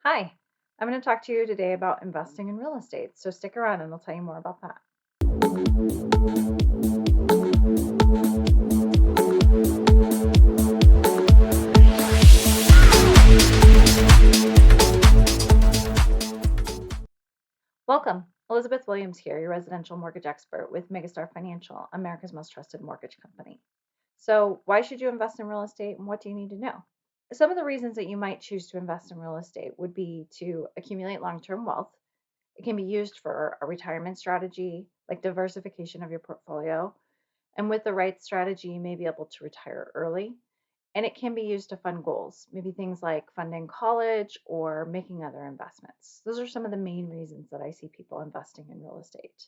Hi, I'm going to talk to you today about investing in real estate. So stick around and I'll tell you more about that. Welcome. Elizabeth Williams here, your residential mortgage expert with MegaStar Financial, America's most trusted mortgage company. So, why should you invest in real estate and what do you need to know? Some of the reasons that you might choose to invest in real estate would be to accumulate long term wealth. It can be used for a retirement strategy, like diversification of your portfolio. And with the right strategy, you may be able to retire early. And it can be used to fund goals, maybe things like funding college or making other investments. Those are some of the main reasons that I see people investing in real estate.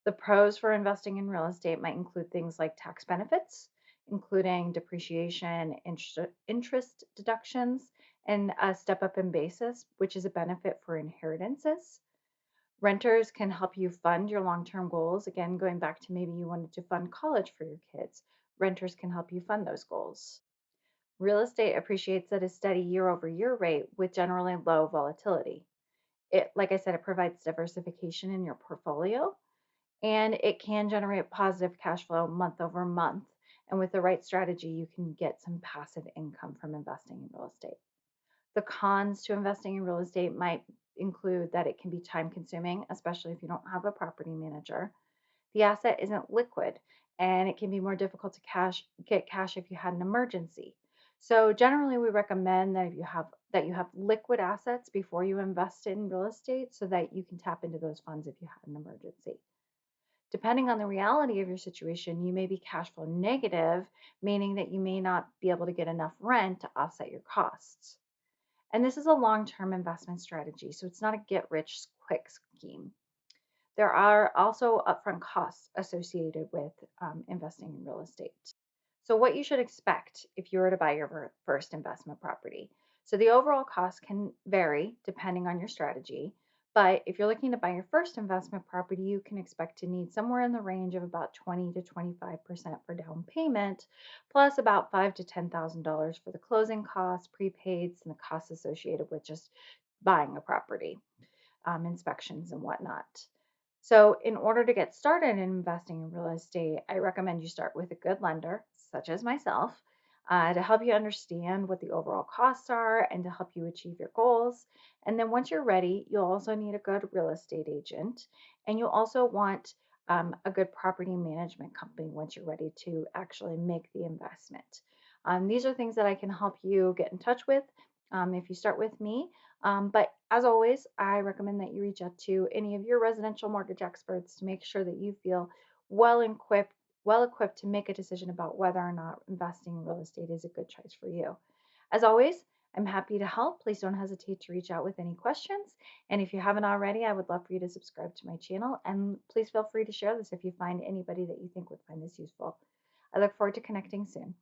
The pros for investing in real estate might include things like tax benefits, including depreciation, interest deductions, and a step up in basis, which is a benefit for inheritances. Renters can help you fund your long term goals. Again, going back to maybe you wanted to fund college for your kids, renters can help you fund those goals. Real estate appreciates at a steady year-over-year rate with generally low volatility. Like I said, it provides diversification in your portfolio and it can generate positive cash flow month over month. And with the right strategy, you can get some passive income from investing in real estate. The cons to investing in real estate might include that it can be time consuming, especially if you don't have a property manager. The asset isn't liquid and it can be more difficult to get cash if you had an emergency. So generally we recommend that you have liquid assets before you invest in real estate so that you can tap into those funds if you had an emergency. Depending on the reality of your situation, you may be cash flow negative, meaning that you may not be able to get enough rent to offset your costs. And this is a long-term investment strategy, so it's not a get rich quick scheme. There are also upfront costs associated with investing in real estate. So, what you should expect if you were to buy your first investment property. So, the overall cost can vary depending on your strategy. But if you're looking to buy your first investment property, you can expect to need somewhere in the range of about 20 to 25% for down payment, plus about $5,000 to $10,000 for the closing costs, prepaids, and the costs associated with just buying a property, inspections and whatnot. So, in order to get started in investing in real estate, I recommend you start with a good lender, such as myself, to help you understand what the overall costs are and to help you achieve your goals. And then once you're ready, you'll also need a good real estate agent, and you'll also want a good property management company once you're ready to actually make the investment. These are things that I can help you get in touch with if you start with me. But as always, I recommend that you reach out to any of your residential mortgage experts to make sure that you feel well equipped, well equipped to make a decision about whether or not investing in real estate is a good choice for you. As always, I'm happy to help. Please don't hesitate to reach out with any questions. And if you haven't already, I would love for you to subscribe to my channel. And please feel free to share this if you find anybody that you think would find this useful. I look forward to connecting soon.